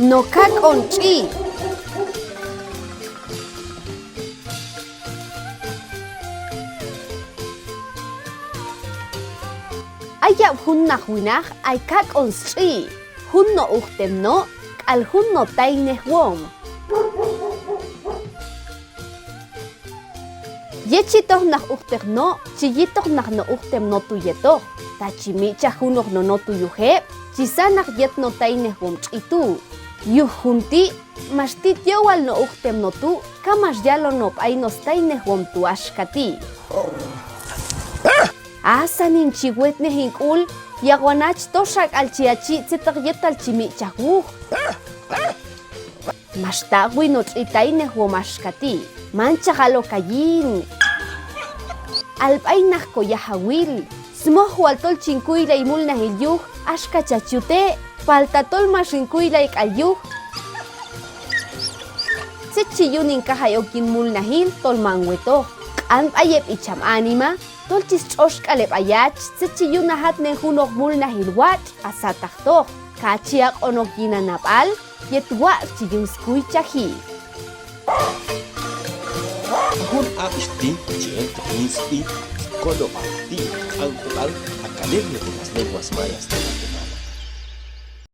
no kak'onch'i. Aya jun najwinaj ay kak'onsch'i. Jun no ujtemno, k'al jun no taynejwom. Yechitoj naj ujtejno, chiyitoj naj no ujtemno tuyetoj. Tachimicha junoj no tuyujeb, chisanaj yet no taynejwom ch'itu. Yujunti, maxtit yowal no ujtemno tu, kamax yalo no p'aynos taynejwom tu axkati. Asanin chiwetnej ink'ul, yawanach toxak alchiachi tzitaj yetal chimichajwuj. Maxtawi no ch'itaynejwom axkati, mancha jalokayin. Alp'aynaj koyajawil, smoj waltol chinkuyla imul nahilyuj, axka chachute, paltatol maxinkuyla ik'alyuj. Tzichiyun inkajayok inmul nahil tolmanwetoj, k'anp'ayep icham ánima, tolchis ch'oxk'alep ayach, tzichiyun najatnej junoj mul nahilwach, asatajtoj, kachiak onok yinanap'al, yetwa' chiyun skuychaji. Jun Agustín, Chient, Inspi, Colombia, Academia de las Lenguas Mayas.